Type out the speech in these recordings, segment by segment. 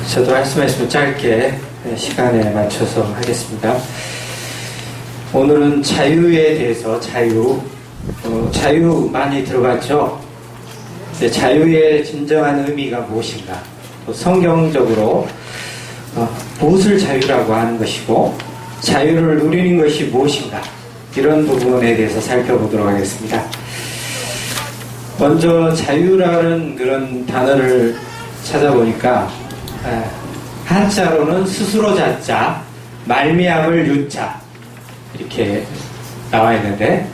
저도 할 수만 있으면 짧게 시간에 맞춰서 하겠습니다. 오늘은 자유에 대해서 자유 많이 들어봤죠? 자유의 진정한 의미가 무엇인가? 또 성경적으로 무엇을 자유라고 하는 것이고 자유를 누리는 것이 무엇인가? 이런 부분에 대해서 살펴보도록 하겠습니다. 먼저 자유라는 그런 단어를 찾아보니까 한자로는 스스로 자자, 말미암을 유자 이렇게 나와 있는데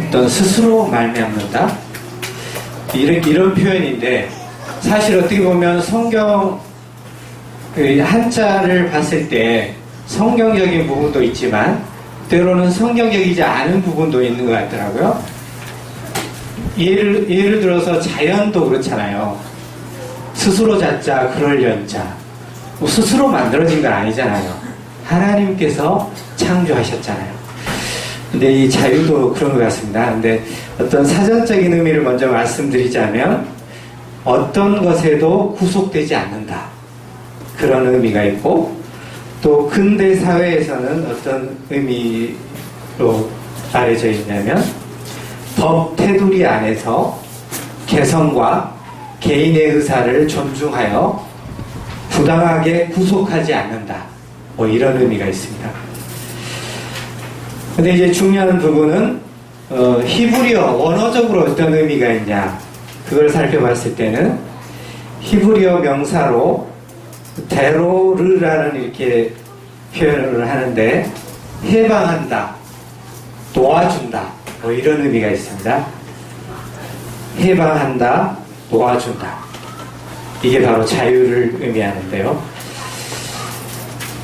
어떤 스스로 말미암는다 이런 표현인데 사실 어떻게 보면 성경 한자를 봤을 때 성경적인 부분도 있지만 때로는 성경적이지 않은 부분도 있는 것 같더라고요. 예를 들어서 자연도 그렇잖아요. 스스로 자자 그럴련자 뭐 스스로 만들어진 건 아니잖아요. 하나님께서 창조하셨잖아요. 근데 이 자유도 그런 것 같습니다. 근데 어떤 사전적인 의미를 먼저 말씀드리자면 어떤 것에도 구속되지 않는다 그런 의미가 있고 또 근대 사회에서는 어떤 의미로 알려져 있냐면 법 테두리 안에서 개성과 개인의 의사를 존중하여 부당하게 구속하지 않는다 뭐 이런 의미가 있습니다. 근데 이제 중요한 부분은 히브리어 원어적으로 어떤 의미가 있냐 그걸 살펴봤을 때는 히브리어 명사로 데로르라는 이렇게 표현을 하는데 해방한다, 도와준다 뭐 이런 의미가 있습니다. 해방한다, 도와준다 이게 바로 자유를 의미하는데요.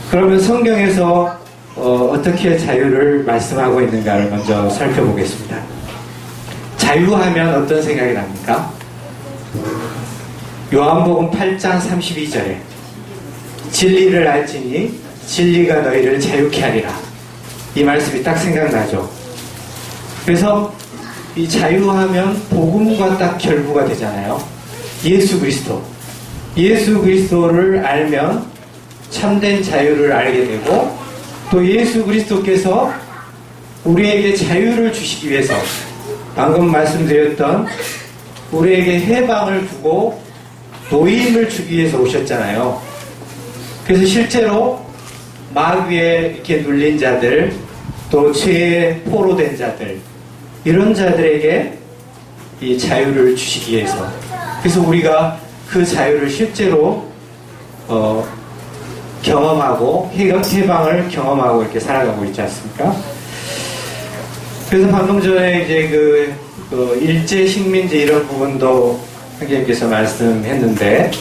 그러면 성경에서 어떻게 자유를 말씀하고 있는가를 먼저 살펴보겠습니다. 자유하면 어떤 생각이 납니까? 요한복음 8장 32절에 진리를 알지니 진리가 너희를 자유케 하리라 이 말씀이 딱 생각나죠. 그래서 이 자유하면 복음과 딱 결부가 되잖아요. 예수 그리스도를 알면 참된 자유를 알게 되고 또 예수 그리스도께서 우리에게 자유를 주시기 위해서 방금 말씀드렸던 우리에게 해방을 주고 노임을 주기 위해서 오셨잖아요. 그래서 실제로 마귀에 이렇게 눌린 자들 또 죄에 포로된 자들 이런 자들에게 이 자유를 주시기 위해서 그래서 우리가 그 자유를 실제로 경험하고 해방을 경험하고 이렇게 살아가고 있지 않습니까? 그래서 방금 전에 이제 그 일제 식민지 이런 부분도 선생님께서 말씀했는데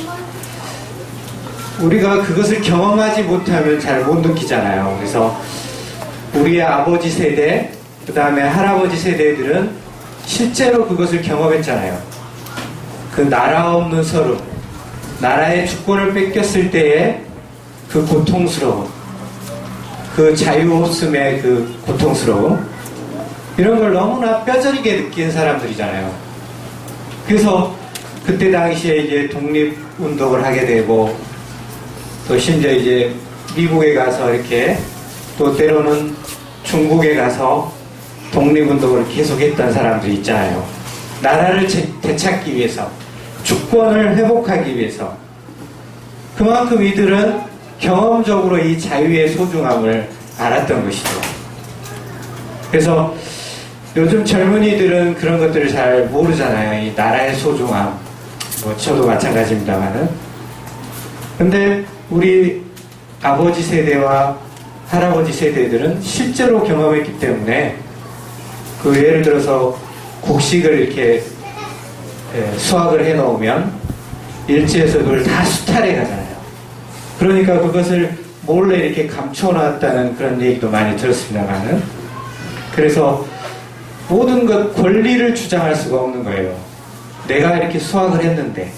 우리가 그것을 경험하지 못하면 잘 못 느끼잖아요. 그래서 우리의 아버지 세대 그 다음에 할아버지 세대들은 실제로 그것을 경험했잖아요. 그 나라 없는 서름, 나라의 주권을 뺏겼을 때의 그 고통스러움, 그 자유 없음의 그 고통스러움 이런 걸 너무나 뼈저리게 느낀 사람들이잖아요. 그래서 그때 당시에 이제 독립운동을 하게 되고 또 심지어 이제 미국에 가서 이렇게 또 때로는 중국에 가서 독립운동을 계속했던 사람들이 있잖아요. 나라를 되찾기 위해서 주권을 회복하기 위해서 그만큼 이들은 경험적으로 이 자유의 소중함을 알았던 것이죠. 그래서 요즘 젊은이들은 그런 것들을 잘 모르잖아요. 이 나라의 소중함 뭐 저도 마찬가지입니다만은 근데 우리 아버지 세대와 할아버지 세대들은 실제로 경험했기 때문에 그 예를 들어서 곡식을 이렇게 수확을 해 놓으면 일제에서 그걸 다 수탈해 가잖아요. 그러니까 그것을 몰래 이렇게 감춰놨다는 그런 얘기도 많이 들었습니다만은 그래서 모든 것 권리를 주장할 수가 없는 거예요. 내가 이렇게 수확을 했는데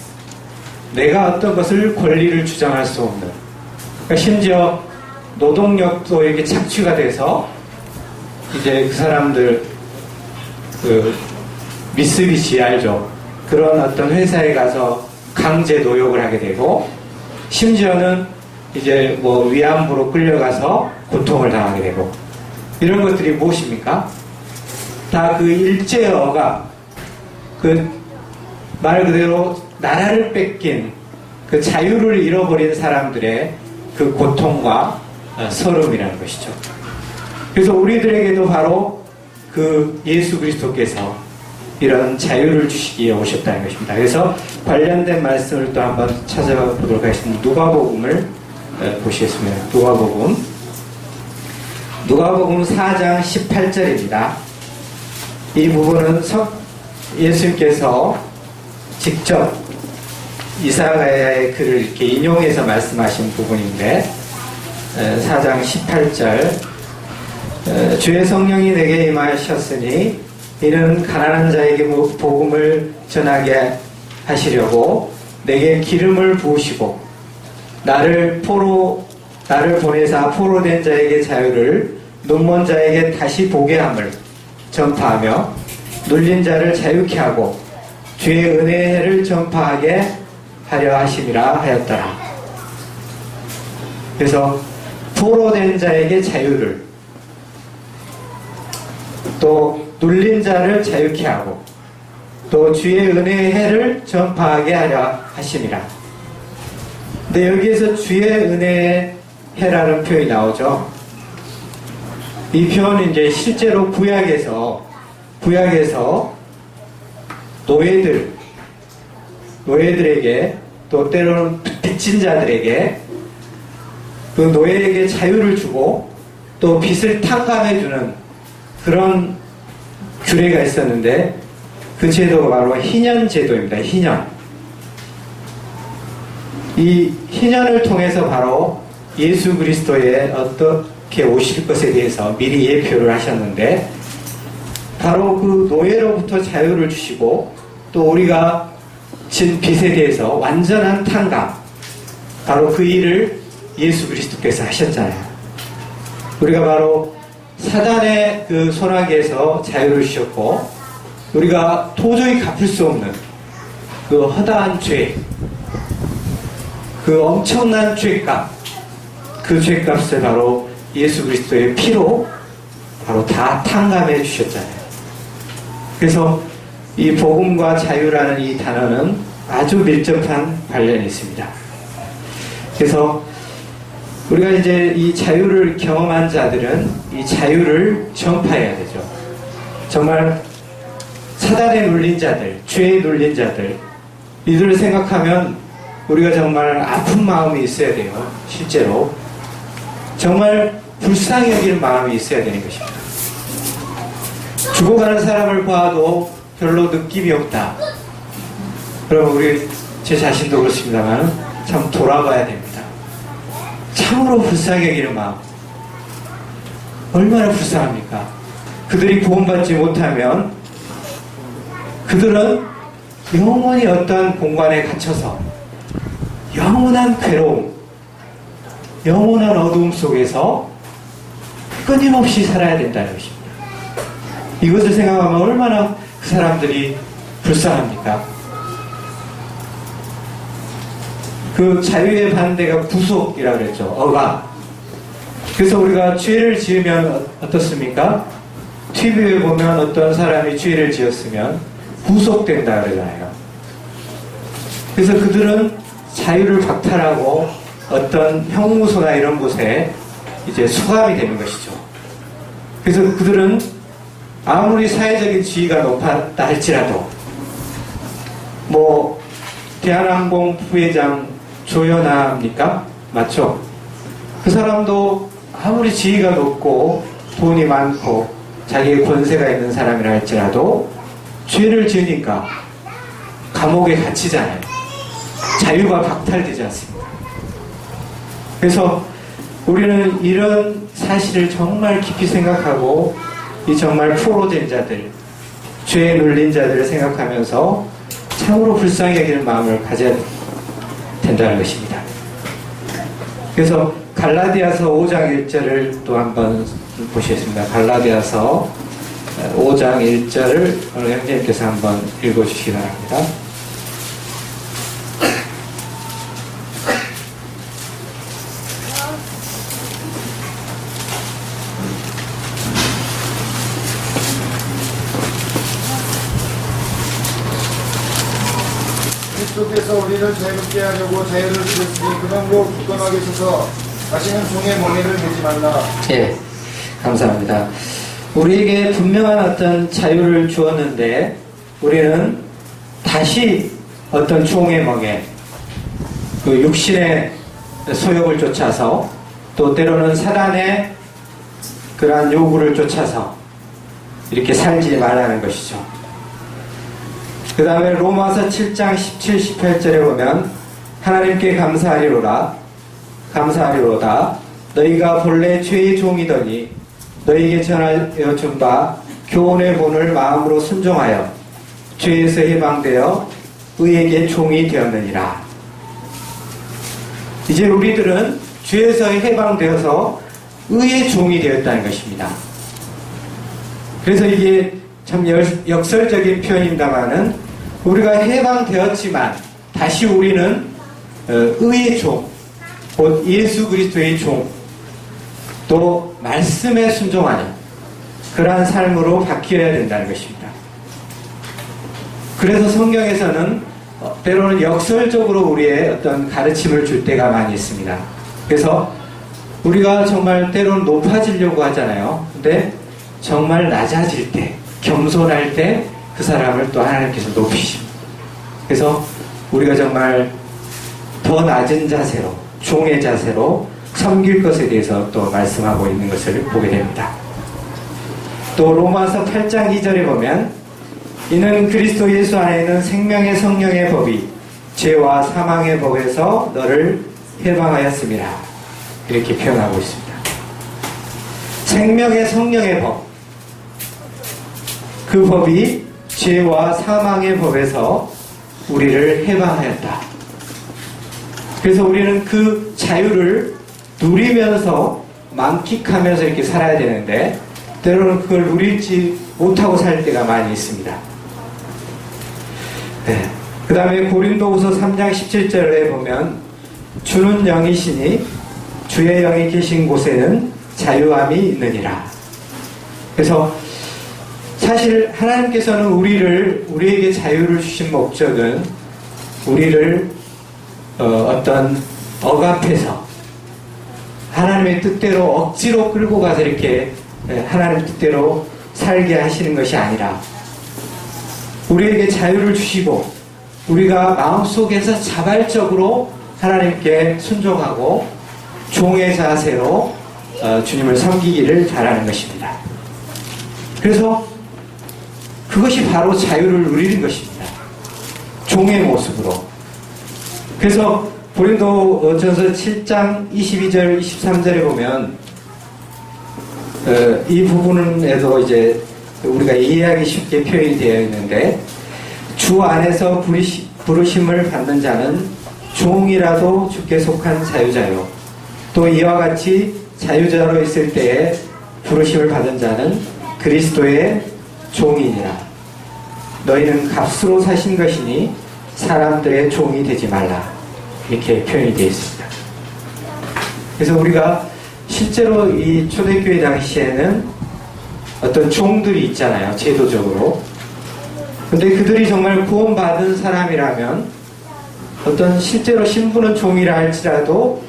내가 어떤 것을 권리를 주장할 수 없는 그러니까 심지어 노동력도 이렇게 착취가 돼서 이제 그 사람들 그 미쓰비시 알죠? 그런 어떤 회사에 가서 강제 노역을 하게 되고 심지어는 이제 뭐 위안부로 끌려가서 고통을 당하게 되고, 이런 것들이 무엇입니까? 다 그 일제어가 그 말 그대로 나라를 뺏긴 그 자유를 잃어버린 사람들의 그 고통과 서름이라는 것이죠. 그래서 우리들에게도 바로 그 예수 그리스도께서 이런 자유를 주시기에 오셨다는 것입니다. 그래서 관련된 말씀을 또 한번 찾아보도록 하겠습니다. 누가복음을 보시겠습니다. 누가복음 4장 18절입니다. 이 부분은 예수님께서 직접 이사야의 글을 이렇게 인용해서 말씀하신 부분인데, 4장 18절, 주의 성령이 내게 임하셨으니 이는 가난한 자에게 복음을 전하게 하시려고 내게 기름을 부으시고 나를 보내사 포로된 자에게 자유를, 눈먼 자에게 다시 보게 함을 전파하며 눌린 자를 자유케 하고 주의 은혜의 해를 전파하게 하려 하심이라 하였더라. 그래서 포로된 자에게 자유를, 또 눌린 자를 자유케 하고 또 주의 은혜의 해를 전파하게 하려 하심이라. 근데 여기에서 주의 은혜의 해라는 표현이 나오죠. 이 표현은 이제 실제로 구약에서 노예들에게, 또 때로는 빚진 자들에게 그 노예에게 자유를 주고 또 빚을 탕감해주는 그런 규례가 있었는데, 그 제도가 바로 희년 제도입니다. 이 희년을 통해서 바로 예수 그리스도의 어떻게 오실 것에 대해서 미리 예표를 하셨는데, 바로 그 노예로부터 자유를 주시고 또 우리가 진 빚에 대해서 완전한 탕감, 바로 그 일을 예수 그리스도께서 하셨잖아요. 우리가 바로 사단의 그 손아귀에서 자유를 주셨고, 우리가 도저히 갚을 수 없는 그 허다한 죄, 그 엄청난 죄값, 그 죄값을 바로 예수 그리스도의 피로 바로 다 탕감해 주셨잖아요. 그래서 이 복음과 자유라는 이 단어는 아주 밀접한 관련이 있습니다. 그래서 우리가 이제 이 자유를 경험한 자들은 이 자유를 전파해야 되죠. 정말 사단에 눌린 자들, 죄에 눌린 자들, 이들을 생각하면 우리가 정말 아픈 마음이 있어야 돼요. 실제로 정말 불쌍히 여기는 마음이 있어야 되는 것입니다. 죽어가는 사람을 봐도 별로 느낌이 없다. 그럼 제 자신도 그렇습니다만 참 돌아봐야 됩니다. 참으로 불쌍히 여기는 마음, 얼마나 불쌍합니까? 그들이 구원받지 못하면 그들은 영원히 어떤 공간에 갇혀서 영원한 괴로움, 영원한 어두움 속에서 끊임없이 살아야 된다는 것입니다. 이것을 생각하면 얼마나 그 사람들이 불쌍합니까? 그 자유의 반대가 구속이라고 그랬죠. 억압. 그래서 우리가 죄를 지으면 어떻습니까? TV에 보면 어떤 사람이 죄를 지었으면 구속된다 그러잖아요. 그래서 그들은 자유를 박탈하고 어떤 형무소나 이런 곳에 이제 수감이 되는 것이죠. 그래서 그들은 아무리 사회적인 지위가 높았다 할지라도, 뭐 대한항공 부회장 조연아입니까? 맞죠? 그 사람도 아무리 지위가 높고 돈이 많고 자기의 권세가 있는 사람이라 할지라도 죄를 지으니까 감옥에 갇히잖아요. 자유가 박탈되지 않습니다. 그래서 우리는 이런 사실을 정말 깊이 생각하고 이 정말 포로된 자들, 죄에 눌린 자들을 생각하면서 참으로 불쌍히 여기는 마음을 가져야 된다는 것입니다. 그래서 갈라디아서 5장 1절을 또 한번 보시겠습니다. 갈라디아서 5장 1절을 오늘 형제님께서 한번 읽어주시기 바랍니다. 주께서 우리를 자유롭게 하려고 자유를 주셨으니 그 방법 굳건하게 서서 다시는 종의 멍에를 매지 말라. 예, 감사합니다. 우리에게 분명한 어떤 자유를 주었는데 우리는 다시 어떤 종의 멍에 그 육신의 소욕을 쫓아서 또 때로는 사단의 그러한 요구를 쫓아서 이렇게 살지 말라는 것이죠. 그 다음에 로마서 7장 17, 18절에 보면 하나님께 감사하리로다 너희가 본래 죄의 종이더니 너희에게 전하여 준 바 교훈의 본을 마음으로 순종하여 죄에서 해방되어 의에게 종이 되었느니라. 이제 우리들은 죄에서 해방되어서 의의 종이 되었다는 것입니다. 그래서 이게 참 역설적인 표현입니다마는 우리가 해방되었지만 다시 우리는 의의 종, 곧 예수 그리스도의 종, 또 말씀에 순종하는 그러한 삶으로 바뀌어야 된다는 것입니다. 그래서 성경에서는 때로는 역설적으로 우리의 어떤 가르침을 줄 때가 많이 있습니다. 그래서 우리가 정말 때로는 높아지려고 하잖아요. 근데 정말 낮아질 때, 겸손할 때 그 사람을 또 하나님께서 높이십니다. 그래서 우리가 정말 더 낮은 자세로, 종의 자세로 섬길 것에 대해서 또 말씀하고 있는 것을 보게 됩니다. 또 로마서 8장 2절에 보면 이는 그리스도 예수 안에 있는 생명의 성령의 법이 죄와 사망의 법에서 너를 해방하였습니다. 이렇게 표현하고 있습니다. 생명의 성령의 법, 그 법이 죄와 사망의 법에서 우리를 해방하였다. 그래서 우리는 그 자유를 누리면서 만끽하면서 이렇게 살아야 되는데 때로는 그걸 누리지 못하고 살 때가 많이 있습니다. 네. 그 다음에 고린도후서 3장 17절에 보면 주는 영이시니 주의 영이 계신 곳에는 자유함이 있느니라. 그래서 사실 하나님께서는 우리에게 자유를 주신 목적은 우리를 어떤 억압해서 하나님의 뜻대로 억지로 끌고 가서 이렇게 하나님 뜻대로 살게 하시는 것이 아니라 우리에게 자유를 주시고 우리가 마음속에서 자발적으로 하나님께 순종하고 종의 자세로 주님을 섬기기를 바라는 것입니다. 그래서 그것이 바로 자유를 누리는 것입니다. 종의 모습으로. 그래서 고린도전서 7장 22절 23절에 보면 이 부분에도 이제 우리가 이해하기 쉽게 표현이 되어 있는데 주 안에서 부르심을 받는 자는 종이라도 주께 속한 자유자요 또 이와 같이 자유자로 있을 때에 부르심을 받은 자는 그리스도의 종이니라. 너희는 값으로 사신 것이니 사람들의 종이 되지 말라. 이렇게 표현이 되어 있습니다. 그래서 우리가 실제로 이 초대교회 당시에는 어떤 종들이 있잖아요. 제도적으로. 근데 그들이 정말 구원받은 사람이라면 어떤 실제로 신분은 종이라 할지라도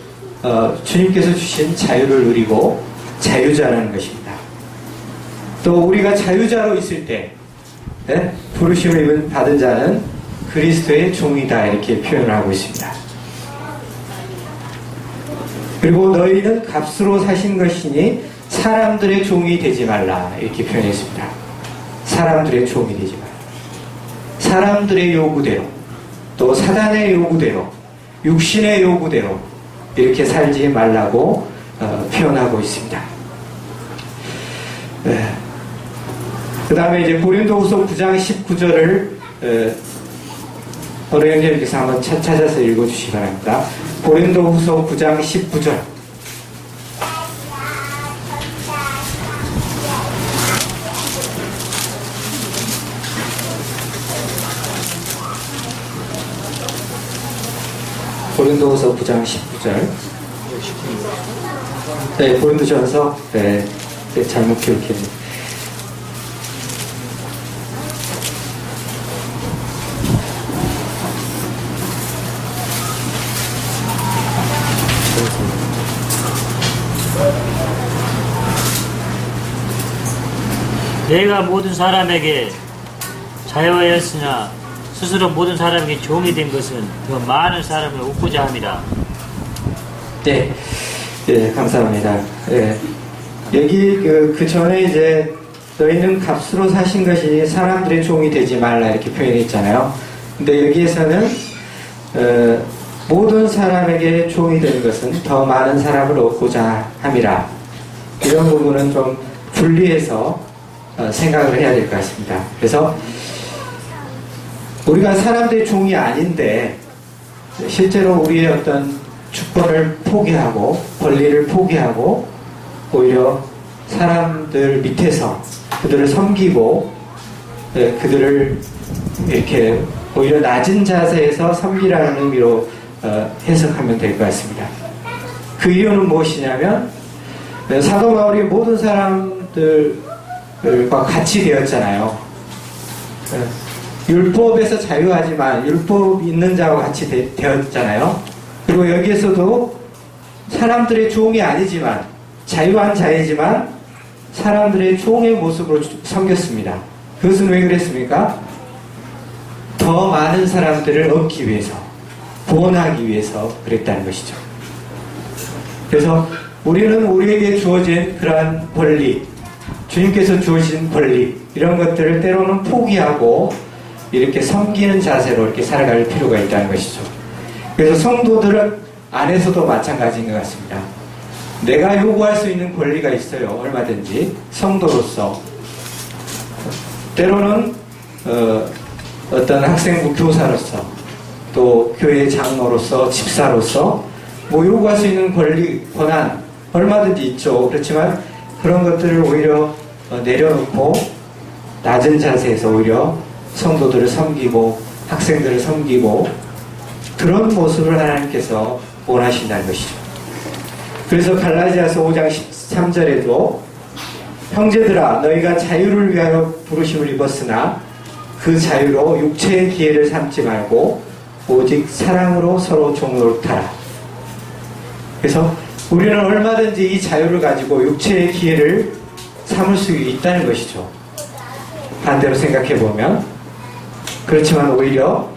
주님께서 주신 자유를 누리고 자유자라는 것입니다. 또 우리가 자유자로 있을 때 부르심을 받은 자는 그리스도의 종이다 이렇게 표현을 하고 있습니다. 그리고 너희는 값으로 사신 것이니 사람들의 종이 되지 말라 이렇게 표현했습니다. 사람들의 종이 되지 말라. 사람들의 요구대로 또 사단의 요구대로 육신의 요구대로 이렇게 살지 말라고 표현하고 있습니다. 그 다음에 이제 고린도후서 9장 19절을 어느 형제님께서 한번 찾아서 읽어주시기 바랍니다. 고린도후서 9장 19절. 고린도후서 9장 19절. 네, 고린도전서 잘못 기록했네요. 내가 모든 사람에게 자유하였으나 스스로 모든 사람에게 종이 된 것은 그 많은 사람을 얻고자 함이라. 네, 예, 감사합니다. 예. 여기 그 전에 이제 너희는 값으로 사신 것이 사람들의 종이 되지 말라 이렇게 표현했잖아요. 근데 여기에서는 모든 사람에게 종이 되는 것은 더 많은 사람을 얻고자 함이라. 이런 부분은 좀 분리해서 생각을 해야 될 것 같습니다. 그래서 우리가 사람들의 종이 아닌데 실제로 우리의 어떤 주권을 포기하고 권리를 포기하고 오히려 사람들 밑에서 그들을 섬기고 그들을 이렇게 오히려 낮은 자세에서 섬기라는 의미로 해석하면 될 것 같습니다. 그 이유는 무엇이냐면 사도 바울이 모든 사람들과 같이 되었잖아요. 율법에서 자유하지만 율법 있는 자와 같이 되었잖아요. 그리고 여기에서도 사람들의 종이 아니지만 자유한 자이지만 사람들의 종의 모습으로 섬겼습니다. 그것은 왜 그랬습니까? 더 많은 사람들을 얻기 위해서, 구원하기 위해서 그랬다는 것이죠. 그래서 우리는 우리에게 주어진 그러한 권리, 주님께서 주어진 권리, 이런 것들을 때로는 포기하고 이렇게 섬기는 자세로 이렇게 살아갈 필요가 있다는 것이죠. 그래서 성도들 안에서도 마찬가지인 것 같습니다. 내가 요구할 수 있는 권리가 있어요. 얼마든지 성도로서. 때로는 어떤 학생부 교사로서, 또 교회 장로로서, 집사로서 뭐 요구할 수 있는 권리, 권한 얼마든지 있죠. 그렇지만 그런 것들을 오히려 내려놓고 낮은 자세에서 오히려 성도들을 섬기고 학생들을 섬기고 그런 모습을 하나님께서 원하신다는 것이죠. 그래서 갈라디아서 5장 13절에도 형제들아 너희가 자유를 위하여 부르심을 입었으나 그 자유로 육체의 기회를 삼지 말고 오직 사랑으로 서로 종노릇하라. 그래서 우리는 얼마든지 이 자유를 가지고 육체의 기회를 삼을 수 있다는 것이죠. 반대로 생각해보면. 그렇지만 오히려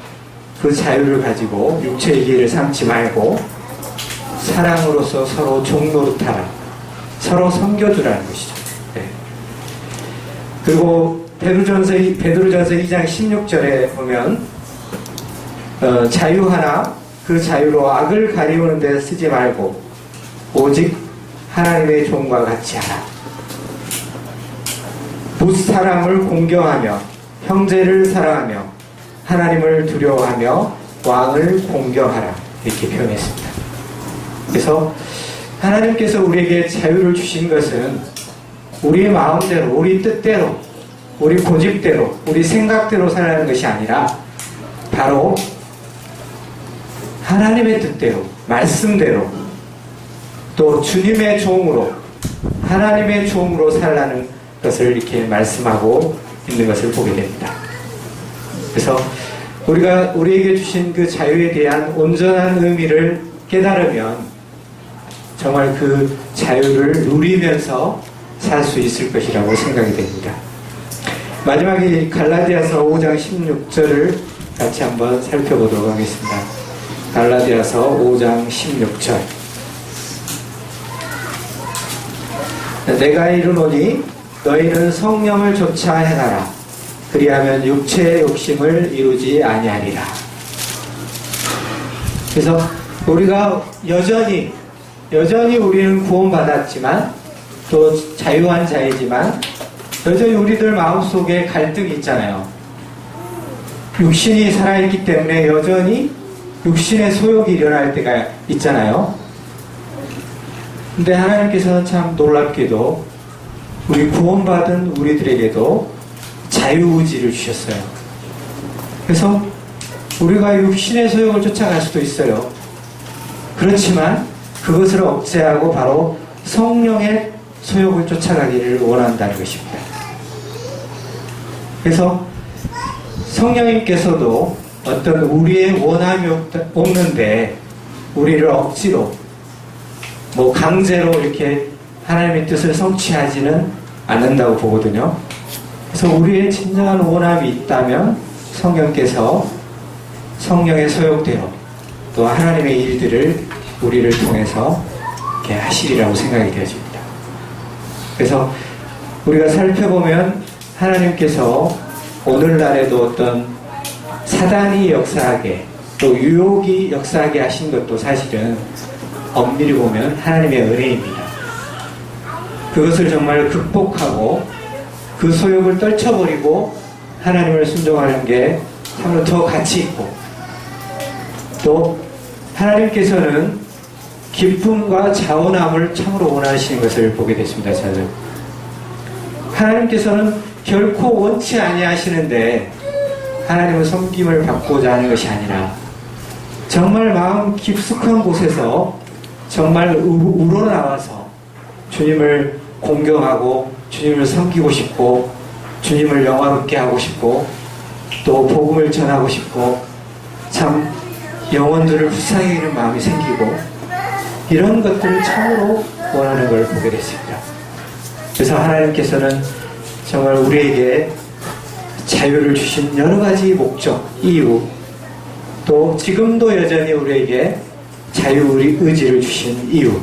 그 자유를 가지고 육체의 기회를 삼지 말고 사랑으로서 서로 종노릇하라. 서로 섬겨주라는 것이죠. 네. 그리고 베드로전서 2장 16절에 보면 자유하나 그 자유로 악을 가리우는 데 쓰지 말고 오직 하나님의 종과 같이 하라. 무사람을 공경하며 형제를 사랑하며 하나님을 두려워하며 왕을 공경하라. 이렇게 표현했습니다. 그래서 하나님께서 우리에게 자유를 주신 것은 우리의 마음대로, 우리 뜻대로, 우리 고집대로, 우리 생각대로 살아가는 것이 아니라 바로 하나님의 뜻대로, 말씀대로, 또 주님의 종으로, 하나님의 종으로 살라는 것을 이렇게 말씀하고 있는 것을 보게 됩니다. 그래서 우리가 우리에게 주신 그 자유에 대한 온전한 의미를 깨달으면 정말 그 자유를 누리면서 살 수 있을 것이라고 생각이 됩니다. 마지막에 갈라디아서 5장 16절을 같이 한번 살펴보도록 하겠습니다. 갈라디아서 5장 16절. 내가 이르노니 너희는 성령을 좇아 행하라. 그리하면 육체의 욕심을 이루지 아니하리라. 그래서 우리가 여전히 우리는 구원받았지만 또 자유한 자이지만 여전히 우리들 마음속에 갈등이 있잖아요. 육신이 살아있기 때문에 여전히 육신의 소욕이 일어날 때가 있잖아요. 근데 하나님께서는 참 놀랍게도 우리 구원받은 우리들에게도 자유의지를 주셨어요. 그래서 우리가 육신의 소욕을 쫓아갈 수도 있어요. 그렇지만 그것을 억제하고 바로 성령의 소욕을 쫓아가기를 원한다는 것입니다. 그래서 성령님께서도 어떤 우리의 원함이 없는데 우리를 억지로 강제로 이렇게 하나님의 뜻을 성취하지는 않는다고 보거든요. 그래서 우리의 진정한 원함이 있다면 성령께서 성령의 소욕대로 또 하나님의 일들을 우리를 통해서 이렇게 하시리라고 생각이 되어집니다. 그래서 우리가 살펴보면 하나님께서 오늘날에도 어떤 사단이 역사하게 또 유혹이 역사하게 하신 것도 사실은 엄밀히 보면 하나님의 은혜입니다. 그것을 정말 극복하고 그 소욕을 떨쳐버리고 하나님을 순종하는 게 참으로 더 가치 있고, 또 하나님께서는 기쁨과 자원함을 참으로 원하시는 것을 보게 됐습니다. 저는 하나님께서는 결코 원치 아니하시는데 하나님은 섬김을 받고자 하는 것이 아니라 정말 마음 깊숙한 곳에서 정말 우러나와서 주님을 공경하고 주님을 섬기고 싶고 주님을 영화롭게 하고 싶고 또 복음을 전하고 싶고 참 영혼들을 불쌍히 여기는 마음이 생기고 이런 것들을 참으로 원하는 걸 보게 됐습니다. 그래서 하나님께서는 정말 우리에게 자유를 주신 여러 가지 목적, 이유, 또 지금도 여전히 우리에게 자유의지를 주신 이유,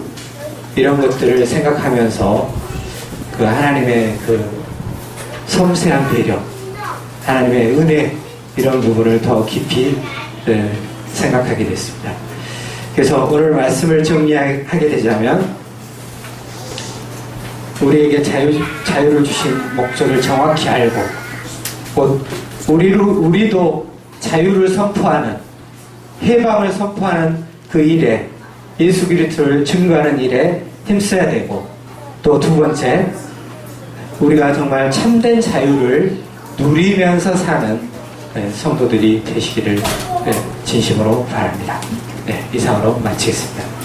이런 것들을 생각하면서 그 하나님의 그 섬세한 배려, 하나님의 은혜, 이런 부분을 더 깊이 생각하게 됐습니다. 그래서 오늘 말씀을 정리하게 되자면 우리에게 자유를 주신 목적을 정확히 알고 우리도 자유를 선포하는, 해방을 선포하는 그 일에, 예수 그리스도를 증거하는 일에 힘써야 되고, 또 두 번째, 우리가 정말 참된 자유를 누리면서 사는 성도들이 되시기를 진심으로 바랍니다. 이상으로 마치겠습니다.